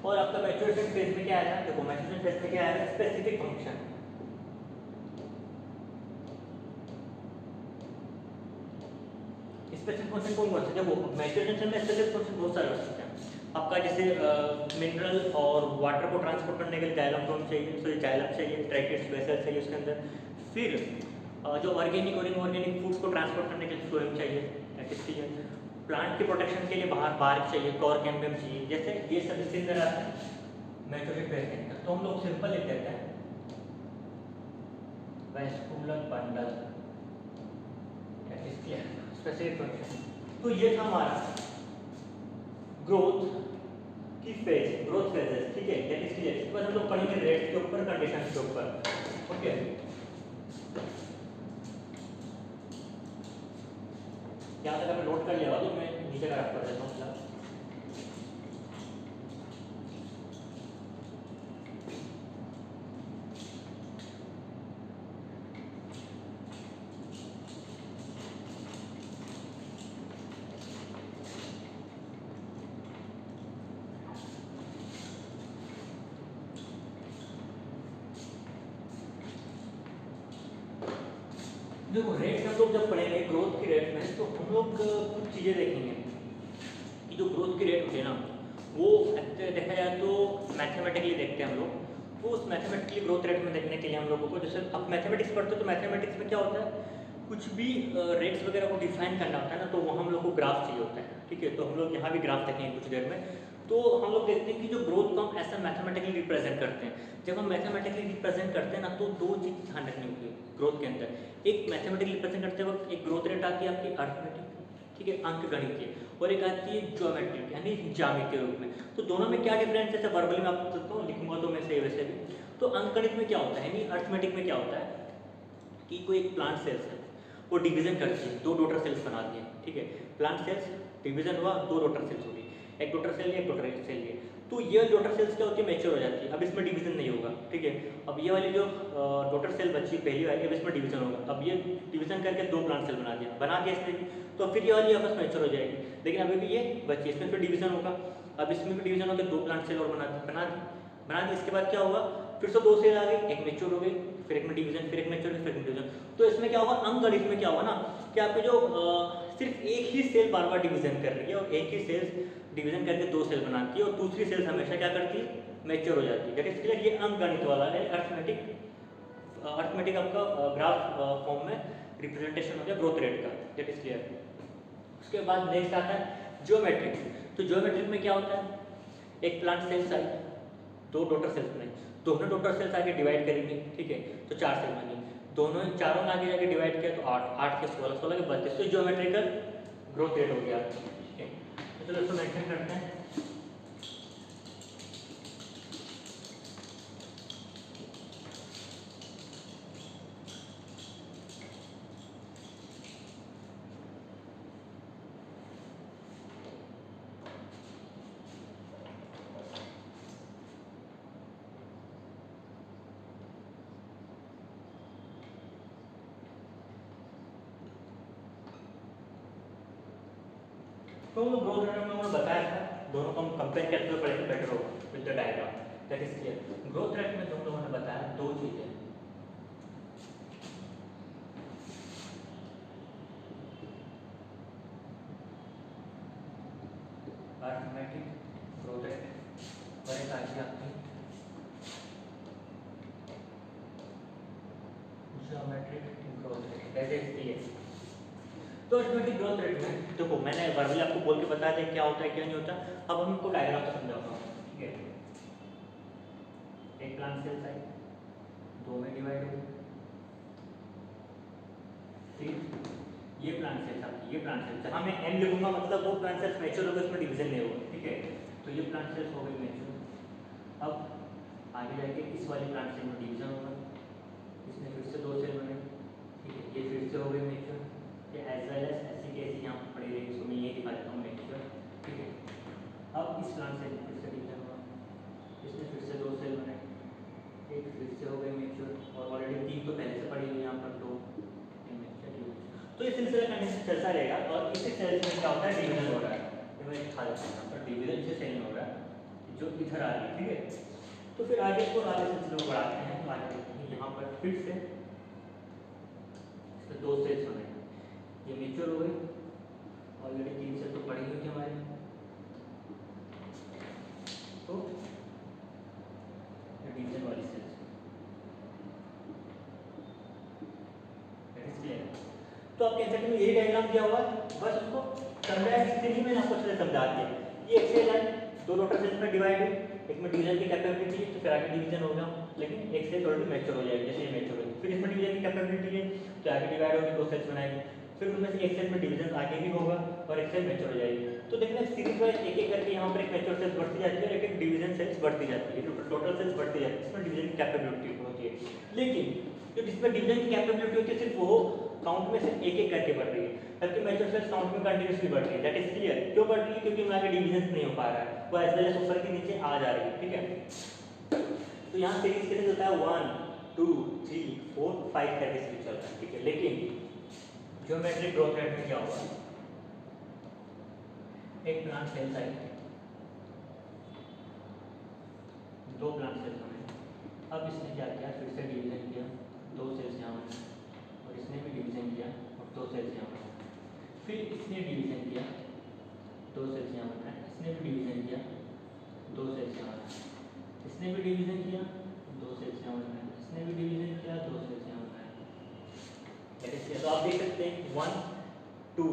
और आपका मैच्योरेशन फेज में क्या आएगा, देखो मैच्योरेशन फेज में क्या आएगा, स्पेसिफिक फंक्शन। स्पेसिफिक फंक्शन कौन कौन से, देखो मैच्योरेशन में स्पेसिफिक फंक्शन बहुत सारे हो सकते हैं आपका, जैसे मिनरल और वाटर को ट्रांसपोर्ट करने के लिए जाइलम फ्लोएम चाहिए, सॉरी जाइलम चाहिए, ट्रैकेट्स वेसल चाहिए उसके अंदर। फिर जो ऑर्गेनिक और इनऑर्गेनिक फूड्स को ट्रांसपोर्ट करने के लिए फ्लोएम चाहिए, दैट इज क्लियर। प्लांट के प्रोटेक्शन के लिए बाहर बारिक चाहिए, कॉर कैम्बियम चाहिए, जैसे ये सब इसके अंदर आता है मैच्योरेशन फेज के अंदर। तो हम लोग सिंपल लिख देते हैं vascular bundle, that is clear, specific function. तो ये था हमारा ग्रोथ की फेज, ग्रोथ फेजेस, ठीक है, दैट इज क्लियर। इसके बाद हम लोग पढ़ेंगे रेट के ऊपर, कंडीशन के ऊपर, ओके। यहाँ तक आपने नोट कर लिया होगा, तो मैं नीचे का रख कर देता हूँ फिलहाल। देखो रेट हम लोग जब पढ़ेंगे ग्रोथ की रेट में, तो हम लोग कुछ चीज़ें देखेंगे कि जो ग्रोथ की रेट होती है ना, वो देखा जाए तो मैथमेटिकली देखते हैं हम लोग। तो उस मैथमेटिकली ग्रोथ रेट में देखने के लिए हम लोगों को, जैसे अब मैथमेटिक्स पढ़ते हो तो मैथमेटिक्स में क्या होता है, कुछ भी रेट्स वगैरह को डिफाइन करना होता है ना, तो वो हम लोग को ग्राफ चाहिए होता है, ठीक है। तो हम लोग यहाँ भी ग्राफ देखेंगे कुछ देर में। तो हम लोग देखते हैं कि जो ग्रोथ को हम ऐसा मैथमेटिकली रिप्रेजेंट करते हैं। जब हम मैथमेटिकली रिप्रेजेंट करते हैं ना, तो दो चीज़ ध्यान रखनी होगी ग्रोथ के अंदर। एक मैथमेटिकली रिप्रेजेंट करते वक्त एक ग्रोथ रेट आती है आपकी अर्थमेटिक, ठीक है, अंकगणितीय, और एक आती है ज्योमेट्रिक यानी ज्यामितीय रूप में। तो दोनों में क्या डिफरेंस है, वर्बली में आपको सकता हूँ लिखूंगा तो मैं सही वैसे भी। तो अंकगणित में क्या होता है, यानी अर्थमेटिक में क्या होता है कि कोई एक प्लांट सेल्स है, वो डिवीजन करती है, दो डॉटर सेल्स बनाती है, ठीक है। प्लांट सेल्स डिवीजन हुआ, दो डॉटर सेल्स होगी, एक डॉटर सेल एक डॉटर सेल है। तो ये डॉटर सेल्स क्या होती है, मैच्योर हो जाती है, अब इसमें डिवीजन नहीं होगा, ठीक है। अब ये वाली जो डॉटर सेल बची पहली वाली, अब इसमें डिवीजन होगा। अब ये डिवीजन करके दो प्लांट सेल बना दिया इसने भी, तो फिर ये वाली आपस में मैच्योर हो जाएगी। लेकिन अभी भी ये बची, इसमें फिर डिवीजन होगा, अब इसमें भी डिवीजन होकर दो प्लांट सेल और बना दी। इसके बाद क्या होगा, फिर से दो सेल आ गई, एक मैच्योर हो गई, फिर एक में डिवीजन, फिर एक मैच्योर, फिर एक में डिवीजन। तो इसमें क्या होगा, अंकगणित में क्या होगा ना कि आपके जो सिर्फ एक ही सेल बार बार डिवीजन कर रही है, और एक ही सेल डिवीजन करके दो सेल बनाती है, और दूसरी सेल हमेशा क्या करती है, मैच्योर हो जाती है। That is clear. ये अंकगणित वाला है, अर्थमेटिक आपका ग्राफ फॉर्म में रिप्रेजेंटेशन हो गया ग्रोथ रेट का, दैट इज क्लियर। उसके बाद नेक्स्ट आता है ज्योमेट्रिक। तो ज्योमेट्रिक में क्या होता है, एक प्लांट सेल्स आई, दो डॉटर सेल्स बनाई, दोनों डॉटर सेल्स आगे डिवाइड करेंगे, ठीक है, तो चार सेल बनी, दोनों चारों ने आगे जाके डिवाइड किया तो 8, 8 के 16, 16 के 32, तो ज्योमेट्रिकल ग्रोथ रेट हो गया, ठीक है। तो चलो इसको मेंशन करते हैं। तो ग्रोथ रेट में उन्होंने बताया था, दोनों को हम कंपेयर करते हुए पढ़ेंगे, बेटर होगा with the diagram, that is clear. Growth rate में दोनों लोगों ने बताया दो चीजें, गया आपकी ज्योमेट्रिक ग्रोथ रेट कैसे इसकी है। तो ज्योमेट्रिक ग्रोथ रेट में देखो मैंने वर्बली आपको बोल के बताया था क्या होता है क्या नहीं होता। अब हम इनको डायग्राम से समझाता हूँ, ठीक है। एक प्लांट सेल साइज दो में डिवाइड हो, फिर ये प्लांट सेल्स आपकी ये प्लांट सेल्स जहाँ मैं एम लिखूंगा मतलब वो प्लांट सेल्स मैच्योर होगा, उसमें डिवीजन नहीं होगा, ठीक है। तो ये प्लांट सेल्स हो गई मैच्योर। अब आगे जाके इस वाले प्लांट सेल में डिवीजन होगा, इसमें फिर से दो सेल बने, ठीक है। ये फिर से हो गई मैच्योर, ये एज वेल एज ऐसी कैसी यहाँ पर पड़ी रहेगी, इसको मैं ये दिखा देता हूँ मैच्योर, ठीक है। अब इस प्लांट सेल में फिर से डिवीजन होगा, इसमें फिर से दो सेल बने, एक फिर से हो गई मैच्योर और ऑलरेडी तीन तो पहले से पड़ी हुई यहाँ पर दो। तो ये सिलसिला कंडीशन चलता रहेगा और इसी सेल्स में क्या होता है डिवीजन हो रहा है। तो मैं दिखा देता हूँ यहाँ पर डिवीजन से सेल में हो रहा है जो इधर आ रही है, ठीक है। तो फिर आगे इसको आगे सिलसिले को बढ़ाते हैं। तो आगे देखते हैं यहाँ पर फिर से इसमें दो सेल्स बने, ये मैच्योर हो गई, ऑलरेडी तीन सेल तो पड़ी हुई थी हमारी। तो डिवीजन वाली सेल्स तो आप कह सकते हो यही डायग्राम दिया हुआ है, बस उसको समझाया इसलिए मैंने आपको अच्छे से समझा दिया। ये एक सेल है, दो रोटर सेल्स में डिवाइड हुई, एक में डिवीजन की कैपेबिलिटी है तो फिर आगे डिवीजन होगा, लेकिन एक सेल थोड़ी मैच्योर हो जाएगी जैसे ये मैच्योर होगी। फिर इसमें डिवीजन की कैपेबिलिटी है तो आगे डिवाइड होगी, दो सेल्स बनाएंगे, फिर उनमें से एक सेल में डिवीजन आगे भी होगा और एक सेल मैच्योर हो जाएगी। तो देखना सीरीज वाइज एक एक करके यहाँ पर एक मैच्योर सेल्स बढ़ती जाती है और एक एक डिवीजन सेल्स बढ़ती जाती है, टोटल सेल्स बढ़ती जाती है, इसमें डिवीजन की कैपेबिलिटी होती है। लेकिन जो जिसमें डिवीजन की कैपेबिलिटी होती है सिर्फ वो काउंट में सिर्फ एक एक करके बढ़ रही है, जबकि मैच्योर सेल्स काउंट में कंटिन्यूअसली बढ़ रही है। That is clear. क्यों बढ़ रही है? क्योंकि उनमें आगे डिवीजन नहीं हो पा रहा है, वो एज वेल एज ऊपर के नीचे आ जा रही है, ठीक है। तो यहाँ सीरीज कैसे चलता है 1 2 3 4 5 करके सीरीज चलता है, ठीक है। लेकिन ज्योमेट्रिक ग्रोथ रेट में क्या होगा, एक प्लांट सेल साइज दो प्लांट सेल्स बने, अब इसने क्या किया फिर से डिवीजन किया, दो सेल्स यहाँ बने और इसने भी डिवीजन किया और दो सेल्स यहाँ बने, फिर इसने डिवीजन किया दो सेल्स यहाँ बना, इसने भी डिवीजन किया दो सेल्स यहाँ बना, इसने भी डिवीजन किया दो सेल्स यहाँ बना, इसने भी डिवीजन किया दो सेल्स यहाँ बना। तो आप देख सकते हैं 1 2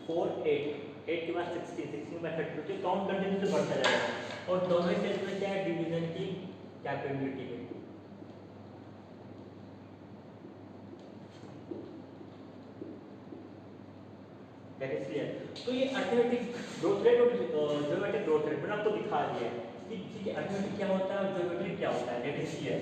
4 8 8 के बाद 16 16 के बाद 32, तो काउंट कंटिन्यू से बढ़ता जाएगा और दोनों ही सेल्स में क्या है डिवीजन की कैपेबिलिटी है। तो ये अर्थमेटिक ग्रोथ रेट और ज्योमेट्रिक ग्रोथ रेट मैंने आपको दिखा दिया है कि ठीक है अर्थमेटिक क्या होता है और ज्योमेट्रिक क्या होता है। दैट इज क्लियर,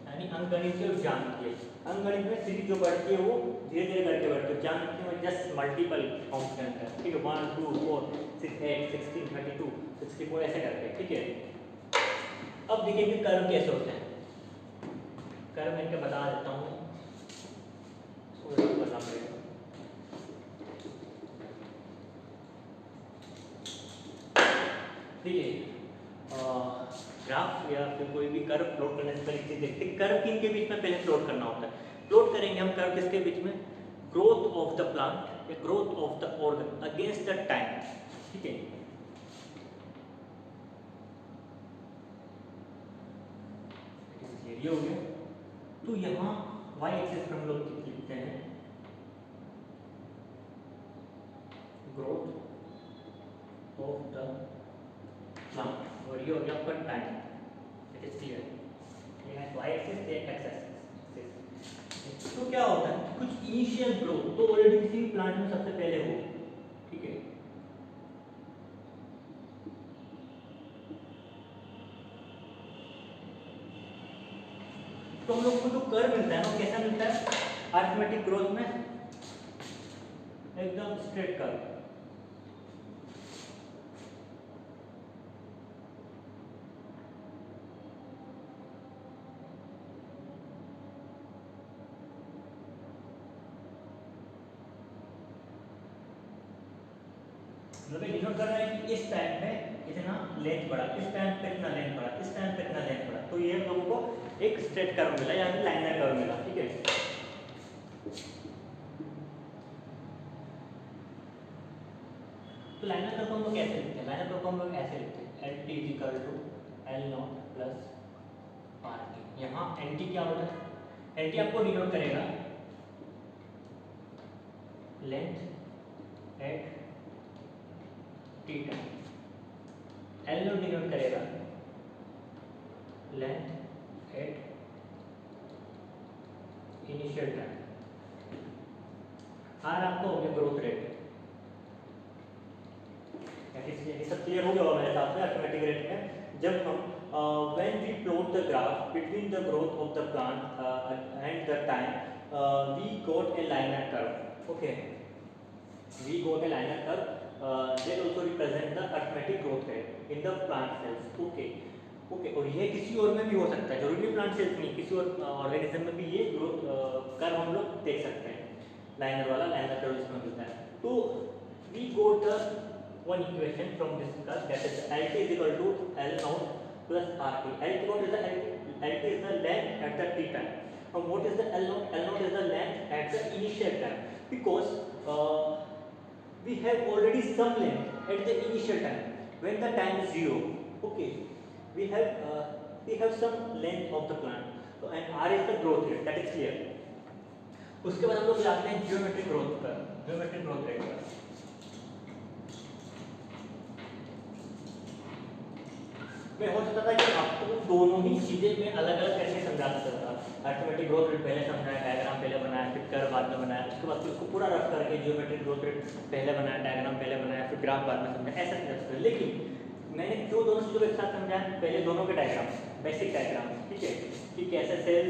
यानी अंकगणितीय और ज्यामितीय। अंकगणित में सीरीज जो बढ़ती है वो धीरे धीरे करके बढ़ती है, ज्यामितीय में जस्ट मल्टीपल काउंट करते हैं, ठीक है। 1 2 4 6 8 16 32 64 ऐसे करते हैं, ठीक है। अब देखिए कि कर्व कैसे होते हैं। कर्व मैं इनके बता देता हूँ, बताना पड़ेगा। देखिए ग्राफ या फिर कोई भी कर्व प्लॉट करने से पहले चीज देखते हैं कर्व किन के बीच में पहले प्लॉट करना होता है। प्लॉट करेंगे हम कर्व किसके बीच में, ग्रोथ ऑफ द प्लांट या growth of the organ against the time, ठीक है। ये हो गया। तो यहाँ y एक्सिस पर हम लोग लिखते हैं ग्रोथ ऑफ द प्लांट और ये हो गया आपका टाइम, इट इज क्लियर। ये है y एक्सिस ये x एक्सिस। तो क्या होता है कुछ इनिशियल ग्रोथ तो ऑलरेडी किसी भी प्लांट में सबसे पहले हो, ठीक है। तो हम लोग को जो कर्व मिलता है ना कैसा मिलता है अर्थमेटिक ग्रोथ में एकदम स्ट्रेट कर्व। मतलब डिनोट कर रहा है कि इस टाइम पे इतना लेंथ बढ़ा, इस टाइम पे इतना लेंथ बढ़ा, इस टाइम पे इतना लेंथ बढ़ा। तो ये हम लोगों को एक स्ट्रेट कर्व मिला या फिर लाइनर कर्व मिला, ठीक है। तो लाइनर कर्व को हम लोग कैसे लिखते हैं, लाइनर कर्व को हम लोग ऐसे लिखते हैं LT = L nought plus R T. यहाँ एन टी क्या होता है, एन टी आपको डिनोट करेगा length at T time, L nought denote करेगा length at initial time, R आपको हो गया ग्रोथ रेट। ये सब क्लियर हो गया होगा मेरे हिसाब से अर्थमेटिक रेट में। जब हम when we plot the graph between the growth of the plant and the time we got a linear curve. Okay, we got a linear curve that also represent the arithmetic growth rate in the plant cells. Okay okay, और ये किसी और में भी हो सकता है, जरूरी प्लांट सेल्स नहीं, किसी और ऑर्गेनिज्म में भी ये ग्रोथ कर्व हम लोग देख सकते हैं, लाइनर वाला लाइनर कर्व इसमें मिलता है। तो we got the one equation from this curve, that is LT is equal to L naught plus RT. LT is the length at the t time. And what is the L naught? L naught is the length at the initial time, because we have already some length at the initial time when the time is 0. Okay, we have some length of the plant. So and R is the growth rate, that is clear. उसके बाद हम लोग जाते हैं geometric growth पर, geometric growth rate पर। मैं हो सकता था कि आपको दोनों ही चीज़ें मैं अलग अलग करके समझा सकता था। अर्थमेटिक ग्रोथ रेट पहले समझाया, डायग्राम पहले बनाया, फिर कर्व बाद में बनाया, उसके बाद फिर उसको पूरा रफ करके जियोमेट्रिक ग्रोथ रेट पहले बनाया, डायग्राम पहले बनाया, फिर ग्राफ बाद में समझाया, ऐसा समझा सकता। लेकिन मैंने क्यों दोनों चीज़ों को एक साथ समझाया, पहले दोनों के डायग्राम, बेसिक डायग्राम, ठीक है, कि कैसे सेल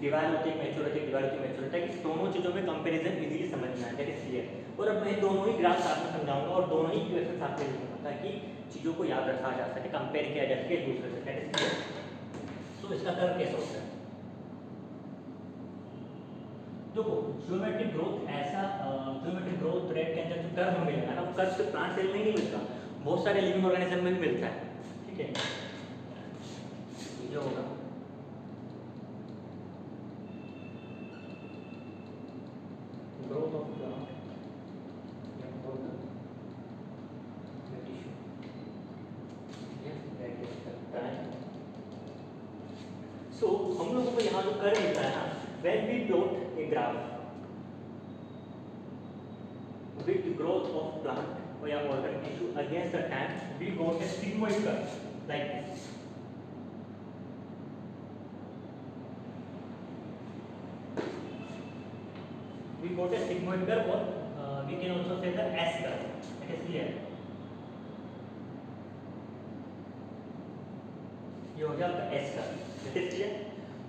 डिवाइड होती है, मैच्योर होती है, डिवाइड होती है, मैच्योर होता है, कि दोनों चीज़ों में कंपैरिजन इजीली समझ में आए, दैट इज क्लियर। और अब मैं दोनों ही ग्राफ साथ में समझाऊंगा और दोनों ही इक्वेशन साथ में लिखूंगा ताकि चीज़ों को याद रखा जा सके, कंपेयर किया जा सके एक दूसरे से, दैट इज क्लियर। सो इसका कर्व कैसे होता है, देखो जियोमेट्रिक ग्रोथ ऐसा, जियोमेट्रिक ग्रोथ रेट के अंदर जो कर्व मिलेगा ना, वो कर्व सिर्फ प्लांट सेल में ही नहीं मिलता, बहुत सारे लिविंग ऑर्गेनिज्म में भी मिलता है, ठीक है। ये होगा ग्रोथ ऑफ प्लांट या टिश्यू, सो हम लोगों को यहाँ जो कर्व मिलता है ना, when we plot a graph with growth of plant or organ tissue against the time, we got a sigmoid curve like this. We got a sigmoid curve, or we can also say the S curve. It is clear. ये हो गया आपका S curve, it is clear.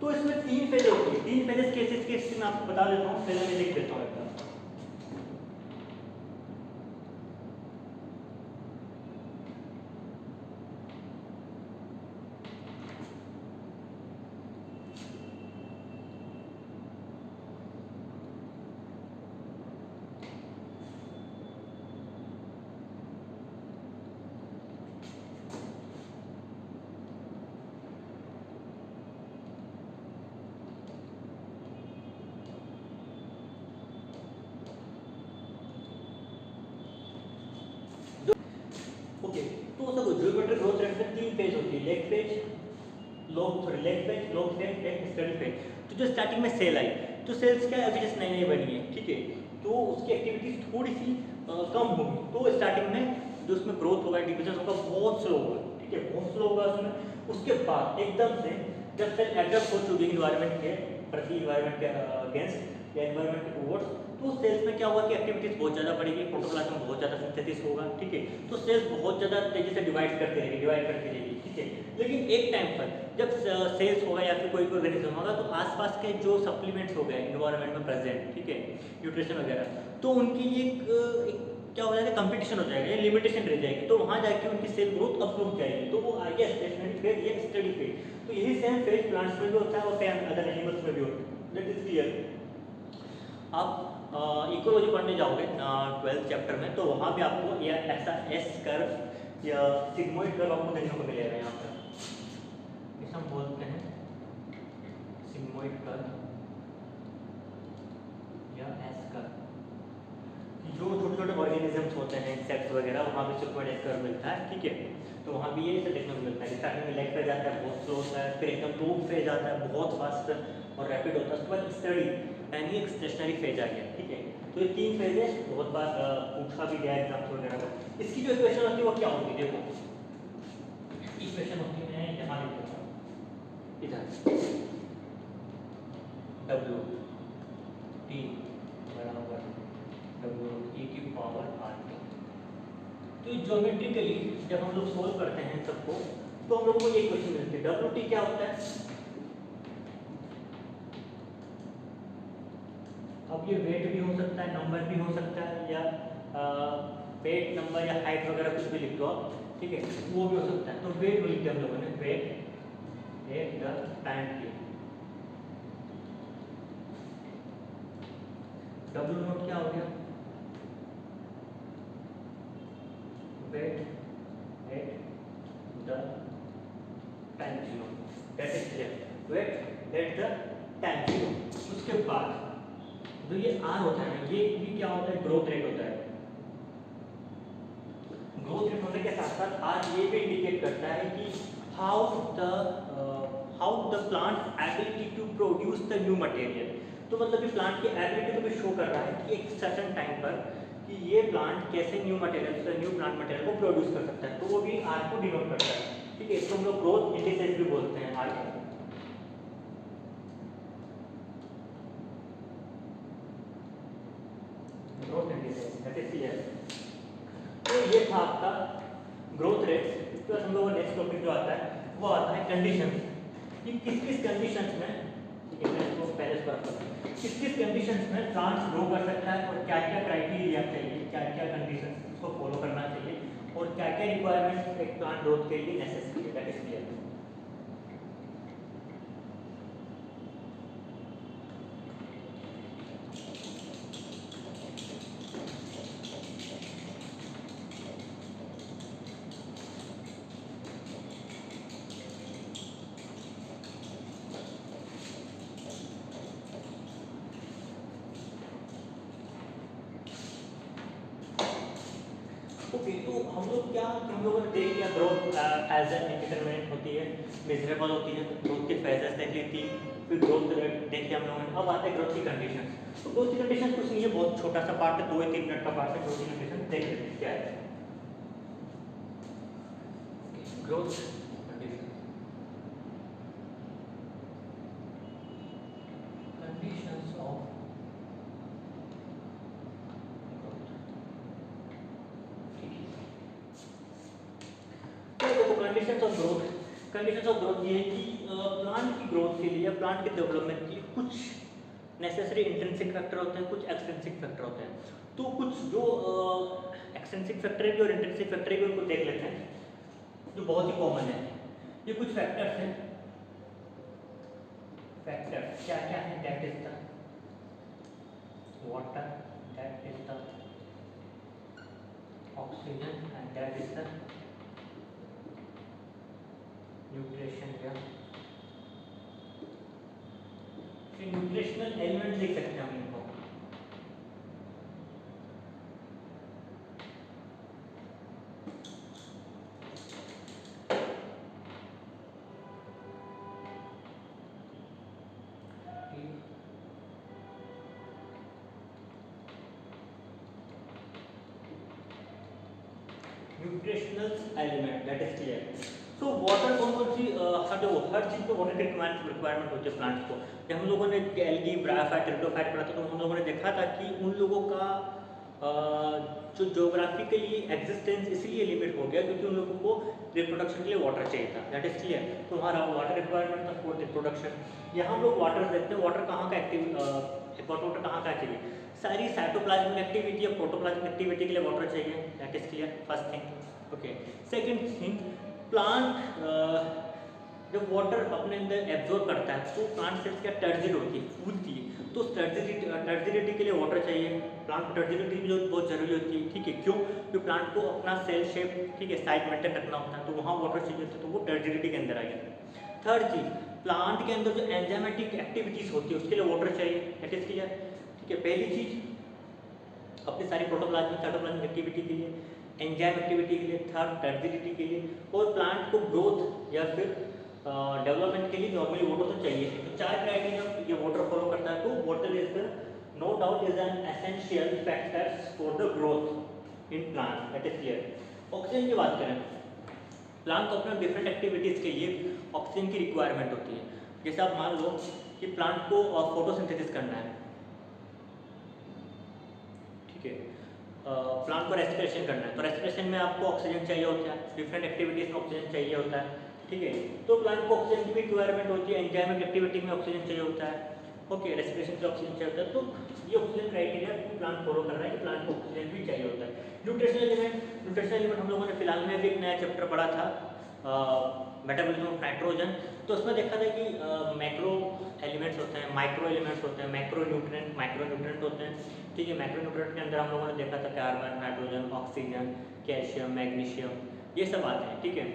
तो इसमें तीन phase होती है, तीन फेजेस केसेस के इसमें आपको बता देता हूँ, पहले मैं लिख देता हूँ एकदम। ओके, तो देखो जियोमेट्रिक ग्रोथ रेट में तीन फेज होती है, lag phase, lag phase, log phase and study phase. तो जो स्टार्टिंग में सेल आई, तो सेल्स क्या अभी जस्ट नई नई बनी है, ठीक है, तो उसकी एक्टिविटीज थोड़ी सी कम होगी, तो स्टार्टिंग में जो उसमें ग्रोथ होगा, डिविजन होगा, बहुत स्लो होगा, ठीक है, बहुत स्लो होगा उसमें। उसके बाद एकदम से जब सेल एडजस्ट हो चुकी इन्वायरमेंट के प्रति, इन्वायरमेंट के अगेंस्ट या इन्वायरमेंट के टुवर्ड्स, तो सेल्स में क्या होगा कि एक्टिविटीज बहुत ज़्यादा बढ़ेगी, प्रोटोप्लाज्म में बहुत ज़्यादा सिंथेसिस होगा, ठीक है, तो सेल्स बहुत ज़्यादा तेजी से डिवाइड करती रहेगी, ठीक है। लेकिन एक टाइम पर जब सेल्स होगा या फिर कोई ऑर्गेनिज्म होगा, तो आसपास के जो सप्लीमेंट्स हो गए इन्वायरमेंट में प्रेजेंट, ठीक है, न्यूट्रिशन वगैरह, तो उनकी एक क्या हो जाएगा, कंपटीशन हो जाएगा, ये लिमिटेशन रह जाएगी, तो वहाँ जाके उनकी सेल ग्रोथ अब रुक जाएगी, तो वो आगे स्टेशनरी फेज या स्टडी फेज। तो यही सेम फेज प्लांट्स में भी होता है और अदर एनिमल्स में भी होता है, दैट इज क्लियर। आप इकोलॉजी पढ़ने जाओगे 12th चैप्टर में, तो वहाँ भी आपको यह ऐसा एस कर्व या सिग्मोइड कर्व आपको देखने को मिलेगा। यहाँ पर इसे हम बोलते हैं सिग्मोइड कर्व या एस कर्व। जो छोटे छोटे ऑर्गेनिजम्स होते हैं, इंसेक्ट्स वगैरह, वहाँ भी सिग्मोइड एस कर्व मिलता है, ठीक है, तो वहाँ भी ये इसे देखने को मिलता है। इसका स्टार्टिंग में लेग फेज आता है, बहुत स्लो होता है, फिर एकदम लो फेज आता है, बहुत फास्ट और रैपिड होता है, उसके बाद स्टडी यानी एक स्टेशनरी फेज आ गया, ठीक है। तो ये 3 फेज है, बहुत बार पूछा भी गया एग्जाम्स वगैरह में। इसकी जो इक्वेशन होती है वो क्या होती है, देखो इक्वेशन होती है, मैं यहाँ लिख देता हूँ इधर, W T बराबर W e की पावर RT। तो ज्योमेट्रिकली जब हम लोग सोल्व करते हैं सबको, तो हम लोगों को ये क्वेश्चन मिलती है, डब्ल्यू टी क्या होता है। अब ये वेट भी हो सकता है, नंबर भी हो सकता है, या वेट नंबर या हाइट वगैरह कुछ भी लिख दो आप, ठीक है, वो भी हो सकता है। तो वेट लिख दिया हम लोगों ने, वेट एक द टाइम की। डब्ल्यू नोट क्या हो गया, weight at the time zero, that is clear, weight at the time zero. उसके बाद जो ये आर होता है ना, ये भी क्या होता है, ग्रोथ रेट होता है। ग्रोथ रेट होने के साथ साथ आर ये भी इंडिकेट करता है कि how the plant ability to produce the new material. तो मतलब ये प्लांट की एबिलिटी को भी शो कर रहा है कि एक सर्टेन टाइम पर कि ये प्लांट कैसे new material, new plant material को प्रोड्यूस कर सकता है, तो वो भी आर को डिनोट करता है, ठीक है। इसको हम लोग ग्रोथ इंडिसेस भी बोलते हैं आर को। Growth indices that is clear. तो ये था आपका ग्रोथ रेट। इसके बाद हम लोगों का नेक्स्ट टॉपिक जो आता है वो आता है कंडीशंस, कि किस किस कंडीशंस में, ठीक है, मैं इसको पहले से करता हूँ, किस किस कंडीशंस में प्लांट ग्रो कर सकता है और क्या क्या क्राइटेरिया चाहिए, क्या क्या कंडीशंस उसको फॉलो करना चाहिए और क्या क्या रिक्वायरमेंट्स एक प्लांट ग्रोथ के लिए नेसेसरी है, दैट इज क्लियर। ओके, तो हम लोग क्या, हम लोगों ने देख लिया ग्रोथ एज एन इंडिटरमिनेंट होती है, मेजरेबल होती है, ग्रोथ के फेजेस देख ली थी, फिर ग्रोथ रेट देख लिया हम लोगों ने। अब आते हैं ग्रोथ की कंडीशंस। तो ग्रोथ की कंडीशन कुछ नहीं है, बहुत छोटा सा पार्ट है, 2 या 3 मिनट का पार्ट है। ग्रोथ की कंडीशन देख लेते हैं क्या है। Growth condition, conditions of conditions of growth, conditions of growth ये है कि प्लांट की ग्रोथ के लिए या प्लांट के डेवलपमेंट के लिए कुछ नेसेसरी इंट्रिंसिक फैक्टर होते हैं, कुछ एक्सट्रिंसिक फैक्टर होते हैं। तो कुछ जो एक्सट्रिंसिक फैक्टर है भी और इंट्रिंसिक फैक्टर है भी, उनको देख लेते हैं जो बहुत ही कॉमन है। ये कुछ फैक्टर्स हैं, फैक्टर क्या क्या है, that is the water, that is the oxygen and that is the nutrition या न्यूट्रिशनल एलिमेंट लिख सकते हैं हम इनको। Nutritional element that is clear. तो वाटर कौन कौन सी हर चीज़ पे वाटर की रिक्वायरमेंट होती है प्लांट्स को। जब हम लोगों ने एल्गी, ब्रायोफाइट, टेरिडोफाइट पढ़ा था, तो हम लोगों ने देखा था कि उन लोगों का जो ज्योग्राफिकली एग्जिस्टेंस इसलिए लिमिट हो गया क्योंकि उन लोगों को रिप्रोडक्शन के लिए वाटर चाहिए था, दैट इज क्लियर। तो हमारा वाटर रिक्वायरमेंट था फॉर रिप्रोडक्शन। यहाँ हम लोग वाटर देखते हैं, वाटर कहाँ का वाटर कहाँ का चाहिए, सारी साइटोप्लाज्मिक एक्टिविटी या प्रोटोप्लाज्मिक एक्टिविटी के लिए वाटर चाहिए, that is clear, first thing. Okay, second thing, plant जब वाटर अपने अंदर एब्जॉर्ब करता है तो प्लांट सेल्स क्या टर्जिड होती है, फूलती है, तो टर्जिडिटी के लिए वाटर चाहिए। प्लांट को टर्जिडिटी भी बहुत जरूरी होती है, ठीक है, क्यों, क्योंकि प्लांट को अपना सेल शेप, ठीक है, साइज मेंटेन रखना होता है, तो वहाँ वाटर चाहिए होता है, तो वो टर्जिडिटी के अंदर आ गया। थर्ड चीज, प्लांट के अंदर जो एंजाइमेटिक एक्टिविटीज होती है उसके लिए वाटर चाहिए, दैट इज क्लियर, ठीक है। पहली चीज अपनी सारी प्रोटोप्लाज्मिक साइटोप्लाज्मिक एक्टिविटी के लिए, एंजाइम एक्टिविटी के लिए, थर्ड टर्जिडिटी के लिए, और प्लांट को ग्रोथ या फिर डेवलपमेंट के लिए नॉर्मली वाटर तो चाहिए ही। तो 4 क्राइटेरिया ये वाटर फॉलो करता है। तो water is the no doubt is an essential factors for the growth in plant, that is clear. Oxygen की बात करें, प्लांट को अपने डिफरेंट एक्टिविटीज़ के लिए ऑक्सीजन की रिक्वायरमेंट होती है। जैसे आप मान लो कि प्लांट को फोटोसिंथेसिस करना है, ठीक है, प्लांट को रेस्पिरेशन करना है, तो रेस्पिरेशन में आपको ऑक्सीजन चाहिए होता है, डिफरेंट एक्टिविटीज़ में ऑक्सीजन चाहिए होता है, ठीक है। तो प्लांट को ऑक्सीजन की भी रिक्वायरमेंट होती है, एंजाइमिक एक्टिविटी में ऑक्सीजन चाहिए होता है, ओके, रेस्पिरेशन के ऑक्सीजन चाहिए होता है। तो ये ऑक्सीजन क्राइटेरिया प्लांट फॉलो कर रहा है कि प्लांट को ऑक्सीजन भी चाहिए होता है। न्यूट्रिशनल एलिमेंट हम लोगों ने फिलहाल में भी एक नया चैप्टर पढ़ा था, मेटाबॉलिज्म ऑफ नाइट्रोजन। तो उसमें देखा था कि मैक्रो एलिमेंट्स होते हैं, माइक्रो एलिमेंट्स होते हैं, माइक्रो न्यूट्रिएंट होते हैं, ठीक है। माइक्रो न्यूट्रिएंट के अंदर हम लोगों ने देखा था carbon, nitrogen, oxygen, calcium, magnesium, ये सब आते हैं, ठीक है,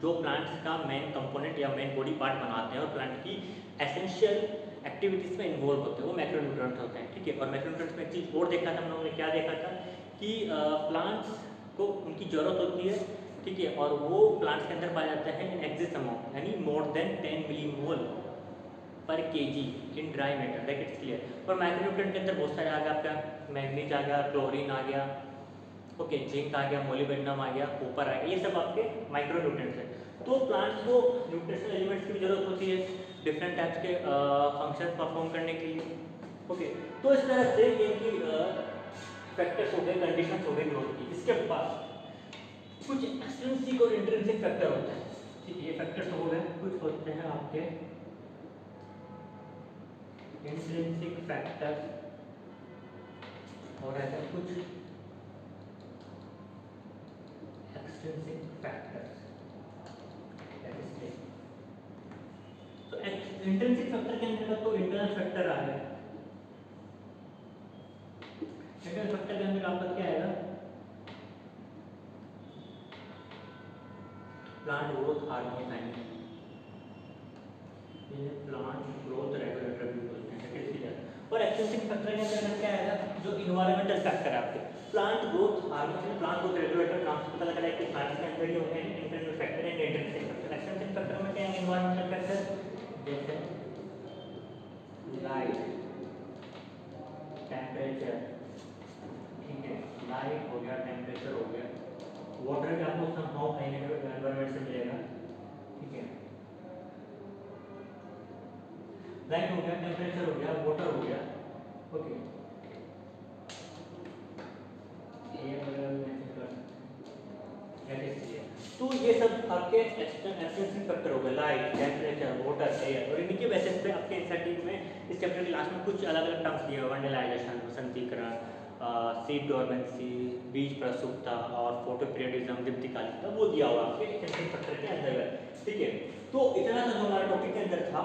जो प्लांट्स का मेन कंपोनेंट या मेन बॉडी पार्ट बनाते हैं और प्लांट की एसेंशियल एक्टिविटीज़ में इन्वॉल्व होते हैं, वो मैक्रोन्यूट्रिएंट्स होते हैं, ठीक है। और मैक्रोन्यूट्रिएंट्स में एक चीज़ और देखा था हम लोगों ने, क्या देखा था कि प्लांट्स को उनकी ज़रूरत होती है, ठीक है, और वो प्लांट्स के अंदर पाया जाता है इन एक्सिस अमाउंट, यानी मोर देन 10 मिलीमोल पर KG in dry matter, that is clear. और माइक्रोन्यूट्रिएंट के अंदर बहुत सारे आ गया, आपका मैग्नीज आ गया, क्लोरीन आ गया, ओके, जिंक आ गया, मोलिब्डेनम आ गया, कॉपर आ गया, ये सब आपके माइक्रोन्यूट्रिएंट्स हैं। तो प्लांट्स को न्यूट्रिशनल एलिमेंट्स की भी जरूरत होती है डिफरेंट टाइप्स के फंक्शन परफॉर्म करने के लिए, ओके। तो इस तरह से ये कि फैक्टर्स हो गए, कंडीशंस हो गए ग्रोथ की। इसके बाद कुछ एक्सट्रिंसिक और इंट्रिंसिक फैक्टर होते हैं, ठीक है, ये फैक्टर्स हो गए। कुछ होते हैं आपके इंट्रिंसिक फैक्टर और ऐसे कुछ एक्सट्रिंसिक फैक्टर्स। तो इंट्रिंसिक फैक्टर के अंदर तो इंटरनल फैक्टर आ गया। इंटरनल फैक्टर के अंदर आपका क्या आएगा, प्लांट ग्रोथ हार्मोन टाइम, ये प्लांट ग्रोथ रेगुलेटर भी बोलते हैं, ठीक है। और एक्सट्रिंसिक फैक्टर के अंदर क्या आएगा, जो इन्वायरमेंटल फैक्टर है आपके, plant growth hormone, plant growth regulator नाम से पता लग रहा है कि प्लांट के अंदर ही होते हैं internal factor and intrinsic factor. Extrinsic factor में क्या है, इन्वायरमेंटल फैक्टर जैसे लाइट, टेम्परेचर, ठीक है, लाइट हो गया, टेम्परेचर हो गया, वाटर भी आपको समहाउ कहीं ना कहीं एनवायरनमेंट से मिलेगा, ठीक है, लाइट हो गया, टेम्परेचर हो गया, वाटर हो गया, ओके, एयर वगैरह मेंशन कर सकते हैं। तो ये सब आपके एक्सट्रिंसिक फैक्टर हो गए, लाइट, टेम्परेचर, वाटर, एयर। और इन्हीं के बेसिस पे आपके एनसीईआरटी में इस चैप्टर के लास्ट में कुछ अलग अलग टर्म्स दिए हुए, वनडेलाइजेशन, वसंतीकरण, सीड डोरमेंसी, बीज प्रसुप्ता और फोटोपीरियडिज्म, दीप्तिकालिकता, वो दिया हुआ आपके एक्सट्रिंसिक फैक्टर के अंदर, ठीक है। तो इतना सा जो हमारा टॉपिक के अंदर था